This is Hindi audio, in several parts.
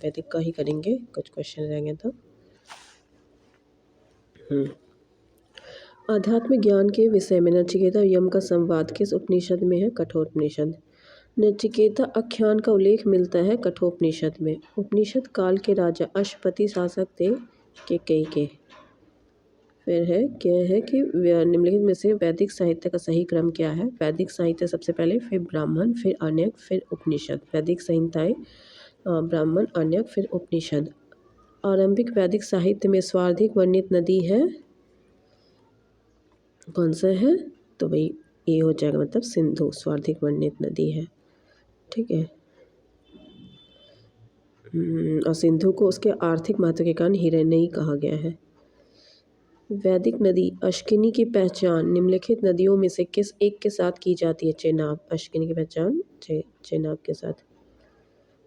वैदिक का ही करेंगे, कुछ क्वेश्चन रहेंगे तो। आध्यात्मिक ज्ञान के विषय में नचिकेता यम का संवाद किस उपनिषद में है? कठोपनिषद। नचिकेता आख्यान का उल्लेख मिलता है कठोपनिषद में। उपनिषद काल के राजा अश्वपति शासक थे केकई के। फिर है क्या है कि निम्नलिखित में से वैदिक साहित्य का सही क्रम क्या है? वैदिक साहित्य सबसे पहले, फिर ब्राह्मण, फिर अन्यक, फिर उपनिषद। वैदिक संहिताएं ब्राह्मण, अन्यक, फिर उपनिषद। आरंभिक वैदिक साहित्य में स्वार्धिक वर्णित नदी है, कौन सा है? तो भाई ये हो जाएगा, मतलब सिंधु स्वार्धिक वर्णित नदी है। ठीक है। और सिंधु को उसके आर्थिक महत्व के कारण हिरण्ययी कहा गया है। वैदिक नदी अश्किनी की पहचान निम्नलिखित नदियों में से किस एक के साथ की जाती है? चेनाब। अश्किनी की पहचान चेनाब के साथ।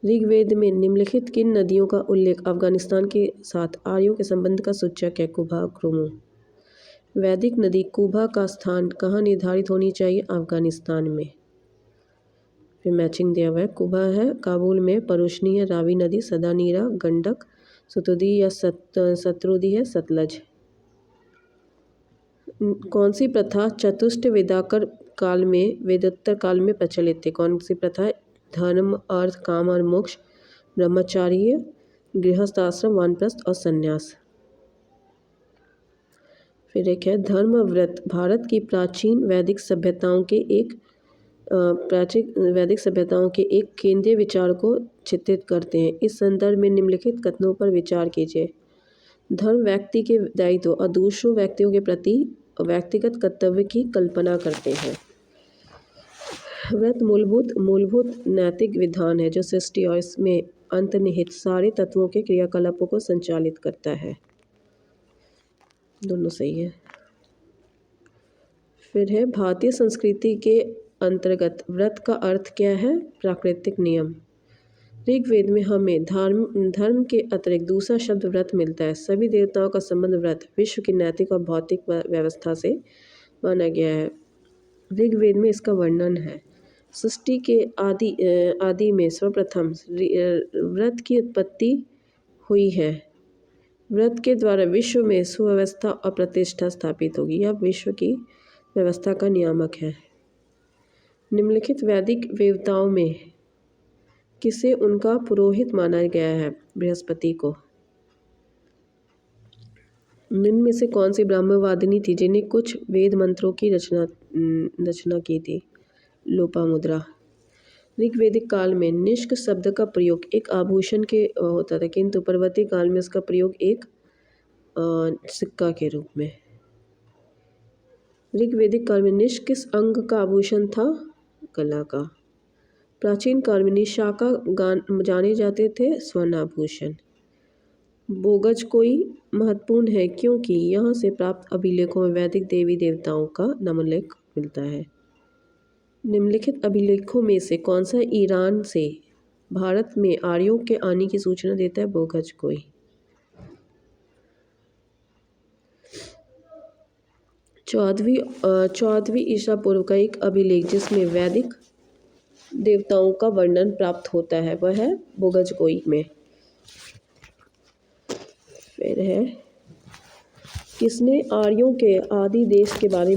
ऋग्वेद में निम्नलिखित किन नदियों का उल्लेख अफगानिस्तान के साथ आर्यों के संबंध का सूचक है? कुबा, क्रुमु। वैदिक नदी कुबा का स्थान कहाँ निर्धारित होनी चाहिए? अफगानिस्तान में। फिर मैचिंग दिया हुआ है। कुबा है काबुल में, परुशनी है रावी नदी, सदानीरा गंडक, सतुदी या शत्रुदी है सतलज। कौन सी प्रथा चतुष्ट वेदाकर काल में, वेदोत्तर काल में प्रचलित थी? कौन सी प्रथा? धर्म, अर्थ, काम और मोक्ष, ब्रह्मचार्य, गृहस्थ आश्रम, वानप्रस्थ और संन्यास। फिर एक है धर्म व्रत भारत की प्राचीन वैदिक सभ्यताओं के एक केंद्रीय विचार को चित्रित करते हैं। इस संदर्भ में निम्नलिखित कथनों पर विचार कीजिए। धर्म व्यक्ति के दायित्व और दूसरों व्यक्तियों के प्रति व्यक्तिगत कर्तव्य की कल्पना करते हैं। व्रत मूलभूत नैतिक विधान है जो सृष्टि और इसमें अंतर्निहित सारे तत्वों के क्रियाकलापों को संचालित करता है। दोनों सही है। फिर है भारतीय संस्कृति के अंतर्गत व्रत का अर्थ क्या है? प्राकृतिक नियम। ऋग्वेद में हमें धर्म के अतिरिक्त दूसरा शब्द व्रत मिलता है। सभी देवताओं का संबंध व्रत विश्व की नैतिक और भौतिक व्यवस्था से माना गया है। ऋग्वेद में इसका वर्णन है। सृष्टि के आदि में सर्वप्रथम व्रत की उत्पत्ति हुई है। व्रत के द्वारा विश्व में सुव्यवस्था और प्रतिष्ठा स्थापित होगी। यह विश्व की व्यवस्था का नियामक है। निम्नलिखित वैदिक देवताओं में किसे उनका पुरोहित माना गया है? बृहस्पति को। निम्न में से कौन सी ब्राह्मवादिनी थी जिन्हें कुछ वेद मंत्रों की रचना की थी? लोपामुद्रा। ऋग्वेदिक काल में निष्क शब्द का प्रयोग एक आभूषण के होता था, किंतु परवर्ती काल में इसका प्रयोग एक सिक्का के रूप में। ऋग्वेदिक काल में निष्क किस अंग का आभूषण था? गला का। प्राचीन काल में निशाका जाने जाते थे स्वर्णाभूषण। बोगज कोई महत्वपूर्ण है क्योंकि यहाँ से प्राप्त अभिलेखों में वैदिक देवी देवताओं का नामोल्लेख मिलता है। निम्नलिखित अभिलेखों में से कौन सा ईरान से भारत में आर्यों के आने की सूचना देता है? बोगज कोई। चौदहवीं ईसा पूर्व का एक अभिलेख जिसमें वैदिक देवताओं का वर्णन प्राप्त होता है वह है बोगज कोई में। फिर है किसने आर्यों के आदि देश के बारे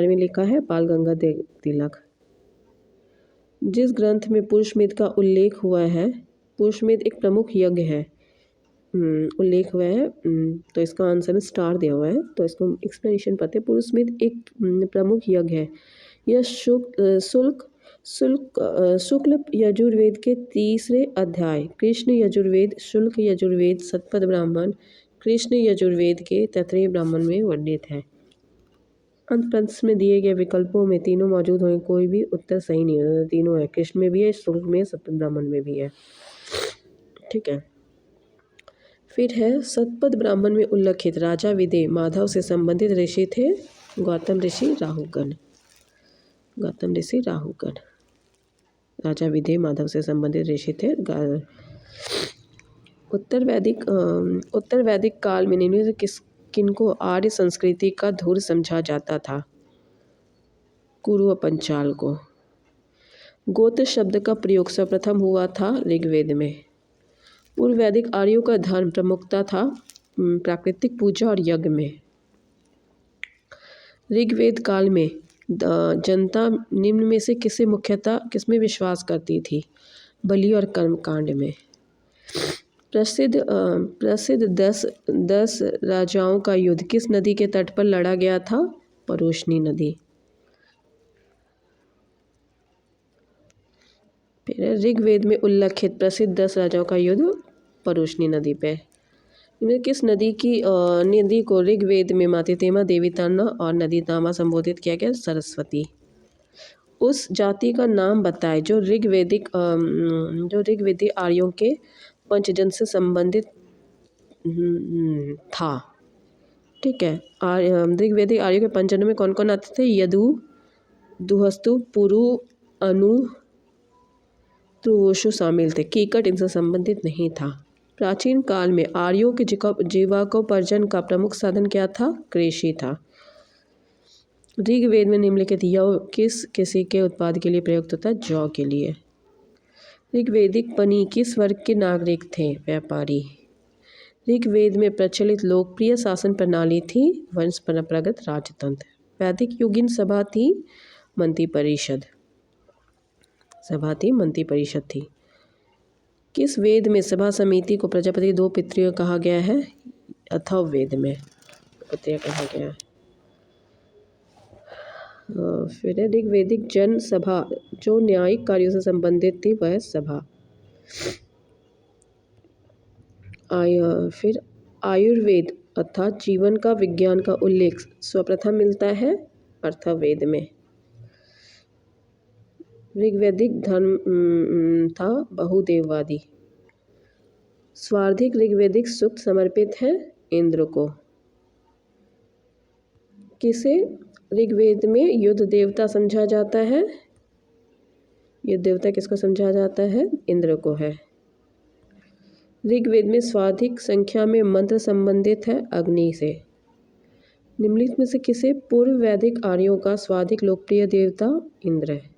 में लिखा है? बाल गंगाधर तिलक। जिस ग्रंथ में पुरुषमेध का उल्लेख हुआ है, पुरुषमेध एक प्रमुख यज्ञ है, उल्लेख हुआ है, तो इसका आंसर में स्टार दिया हुआ है, तो इसको एक्सप्लेनेशन पता है। पुरुषमेध एक प्रमुख यज्ञ है। यह शुक्ल यजुर्वेद के तीसरे अध्याय कृष्ण यजुर्वेद, शुल्क यजुर्वेद, शतपथ ब्राह्मण, कृष्ण यजुर्वेद के तैत्तिरीय ब्राह्मण में वर्णित है। अंत प्रश्न में दिए गए विकल्पों में तीनों मौजूद होंगे, कोई भी उत्तर सही नहीं होगा। तीनों है, कृष्ण में भी है, शुल्क में, शतपथ ब्राह्मण में भी है। ठीक है। फिर है शतपथ ब्राह्मण में उल्लेखित राजा विदेह माधव से संबंधित ऋषि थे? गौतम ऋषि, राहुगण। गौतम ऋषि, राहुगण। राजा विदेह माधव से संबंधित ऋषि थे। उत्तर वैदिक काल में निम्न किनको आर्य संस्कृति का धूर समझा जाता था? कुरु और पंचाल को। गोत्र शब्द का प्रयोग सर्वप्रथम हुआ था ऋग्वेद में। पूर्व वैदिक आर्यों का धर्म प्रमुखता था प्राकृतिक पूजा और यज्ञ में। ऋग्वेद काल में जनता निम्न में से किसमें विश्वास करती थी? बलि और कर्म कांड में। प्रसिद्ध 10 राजाओं का युद्ध किस नदी के तट पर लड़ा गया था? परोशनी नदी। फिर ऋग्वेद में उल्लेखित प्रसिद्ध 10 राजाओं का युद्ध परोशनी नदी पे। इनमें किस नदी को ऋग्वेद में मातृतेमा, देवीताना और नदीतामा संबोधित किया गया? सरस्वती। उस जाति का नाम बताए जो ऋग्वेदी आर्यों के पंचजन से संबंधित था। ठीक है, ऋग्वेदिक आर्यों के पंचजनों में कौन कौन आते थे? यदु, दुहस्तु, पुरु, अनु, त्रुवसु शामिल थे। कीकट इनसे संबंधित नहीं था। प्राचीन काल में आर्यों के जीविकोपार्जन का प्रमुख साधन क्या था? कृषि था। ऋग्वेद में निम्नलिखित यौ किसी के उत्पाद के लिए प्रयुक्त होता है? जौ के लिए। ऋग्वेदिक पनी किस वर्ग के नागरिक थे? व्यापारी। ऋग्वेद में प्रचलित लोकप्रिय शासन प्रणाली थी वंश परंपरागत राजतंत्र। वैदिक युगीन सभा थी मंत्री परिषद थी। किस वेद में सभा समिति को प्रजापति दो पितृयों कहा गया है? अथर्ववेद में पितृ कहा गया है। फिर ऋग्वेदिक जन सभा जो न्यायिक कार्यों से संबंधित थी वह सभा। फिर आयुर्वेद अर्थात जीवन का विज्ञान का उल्लेख सर्वप्रथम मिलता है अथर्ववेद में। ऋग्वैदिक धर्म था बहुदेववादी। स्वार्थिक ऋग्वैदिक सूक्त समर्पित है इंद्र को। किसे ऋग्वेद में युद्ध देवता समझा जाता है? युद्ध देवता किसको समझा जाता है? इंद्र को है। ऋग्वेद में स्वार्थिक संख्या में मंत्र संबंधित है अग्नि से। निम्नलिखित में से किसे पूर्व वैदिक आर्यों का स्वार्थिक लोकप्रिय देवता? इंद्र है।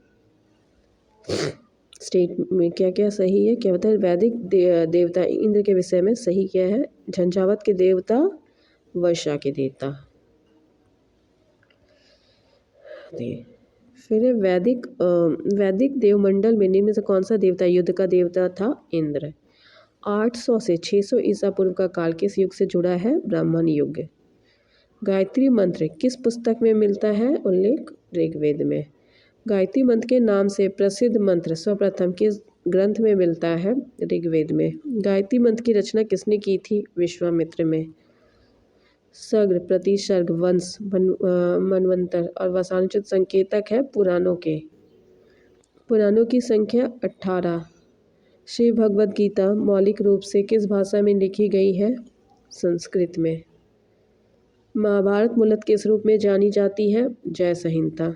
स्टेट में क्या क्या सही है? क्या होता है? वैदिक देवता इंद्र के विषय में सही क्या है? झंझावात के देवता, वर्षा के देवता। फिर वैदिक देवमंडल में निम्न से कौन सा देवता युद्ध का देवता था? इंद्र। 800 से 600 ईसा पूर्व का काल किस युग से जुड़ा है? ब्राह्मण युग। गायत्री मंत्र किस पुस्तक में मिलता है उल्लेख? ऋग्वेद में। गायत्री मंत्र के नाम से प्रसिद्ध मंत्र सर्वप्रथम किस ग्रंथ में मिलता है? ऋग्वेद में। गायत्री मंत्र की रचना किसने की थी? विश्वामित्र में। सर्ग, प्रतिसर्ग, वंश, मनवंतर और वसानुचित संकेतक है पुराणों के। पुराणों की संख्या 18। श्री भगवद गीता मौलिक रूप से किस भाषा में लिखी गई है? संस्कृत में। महाभारत मूलतः किस रूप में जानी जाती है? जय संहिता।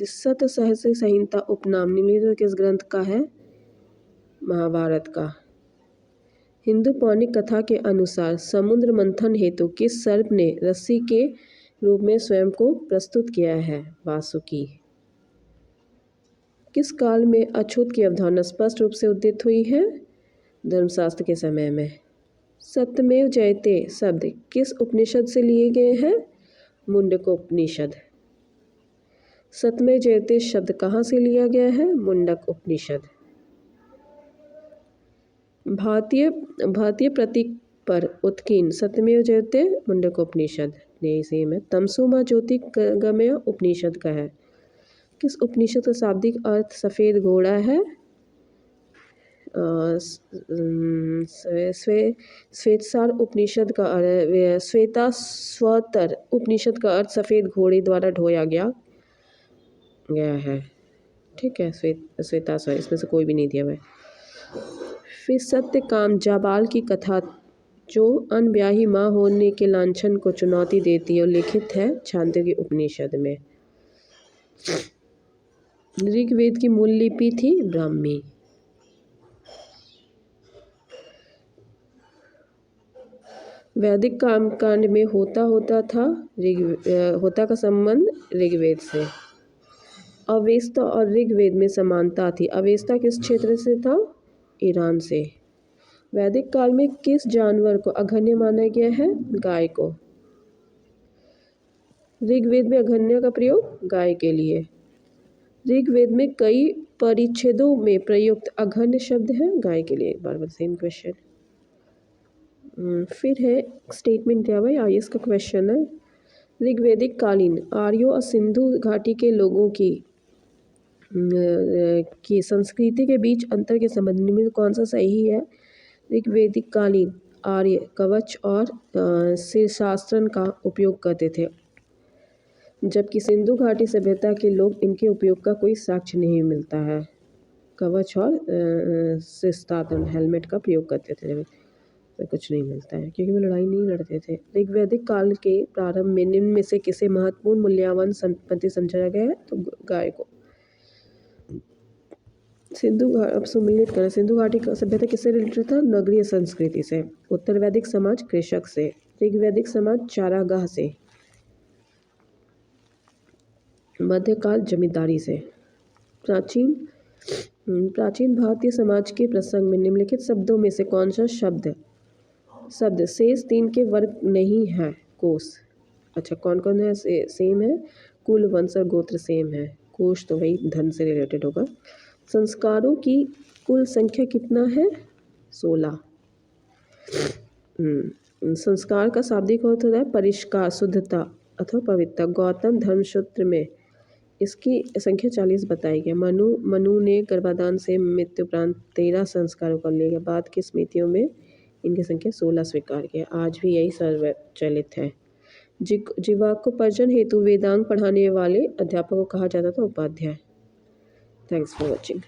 सत सहस्र संहिता उपनाम निम्नलिखित किस ग्रंथ का है? महाभारत का। हिंदू पौराणिक कथा के अनुसार समुद्र मंथन हेतु किस सर्प ने रस्सी के रूप में स्वयं को प्रस्तुत किया है? वासुकी। किस काल में अछूत की अवधारणा स्पष्ट रूप से उदित हुई है? धर्मशास्त्र के समय में। सत्यमेव जयते शब्द किस उपनिषद से लिए गए हैं? मुंडकोपनिषद। सत्यमेव जयते शब्द कहाँ से लिया गया है? मुंडक उपनिषद। भारतीय प्रतीक पर उत्कीर्ण सत्यमेव जयते मुंडकोपनिषद। यही सेम है। तमसो मा ज्योतिर्गमय उपनिषद का है। किस उपनिषद का शाब्दिक अर्थ सफ़ेद घोड़ा है? श्वेतसार उपनिषद का श्वेताश्वतर उपनिषद का अर्थ सफ़ेद घोड़े द्वारा ढोया गया है। ठीक है, श्वेताश्वर इसमें से कोई भी नहीं दिया हुआ है। फिर सत्यकाम जाबाल की कथा जो अनब्याही माँ होने के लांछन को चुनौती देती है और लिखित है छांदोग्य उपनिषद में। ऋग्वेद की मूल लिपि थी ब्राह्मी। वैदिक काम कांड में होता था होता का संबंध ऋग्वेद से। अवेस्ता और ऋग्वेद में समानता थी। अवेस्ता किस क्षेत्र से था? ईरान से। वैदिक काल में किस जानवर को अघन्य माना गया है? गाय को। ऋग्वेद में अघन्य का प्रयोग गाय के लिए। ऋग्वेद में कई परिच्छेदों में प्रयुक्त अघन्य शब्द है गाय के लिए। बार बार सेम क्वेश्चन। फिर है स्टेटमेंट दिया हुआ है, आईएएस का क्वेश्चन है। ऋग्वेदिक कालीन आर्यों और सिंधु घाटी के लोगों की संस्कृति के बीच अंतर के संबंध में कौन सा सही है? ऋग्वेदिक कालीन आर्य कवच और शीर्षास्त्र का उपयोग करते थे, जबकि सिंधु घाटी सभ्यता के लोग इनके उपयोग का कोई साक्ष्य नहीं मिलता है। कवच और शीर्षास्त्र हेलमेट का प्रयोग करते थे, तो कुछ नहीं मिलता है क्योंकि वो लड़ाई नहीं लड़ते थे। ऋग्वैदिक काल के प्रारंभ में निम्न में से किसे महत्वपूर्ण मूल्यवान संपत्ति समझा गया है? तो गाय को। अब सम्मिलित करें। सिंधु घाटी का सभ्यता किससे रिलेटेड था? नगरीय संस्कृति से। उत्तर वैदिक समाज कृषक से। ऋग्वैदिक समाज चारागाह से। मध्यकाल जमींदारी से। प्राचीन भारतीय समाज के प्रसंग में निम्नलिखित शब्दों में से कौन सा शब्द शेष 3 के वर्ग नहीं है? कोश। अच्छा, कौन कौन है सेम है? कुल, वंश और गोत्र सेम है। कोश तो वही धन से रिलेटेड होगा। संस्कारों की कुल संख्या कितना है? 16। संस्कार का शाब्दिक अर्थ होता है परिष्कार, शुद्धता अथवा पवित्रता। गौतम धर्मसूत्र में इसकी संख्या 40 बताई गई। मनु ने गर्भाधान से मृत्यु उपरांत 13 संस्कारों का उल्लेख है। बाद की स्मृतियों में इनकी संख्या 16 स्वीकार किया। आज भी यही सर्वचलित है। जीवाकोपर्जन हेतु वेदांग पढ़ाने वाले अध्यापक को कहा जाता था उपाध्याय। Thanks for watching.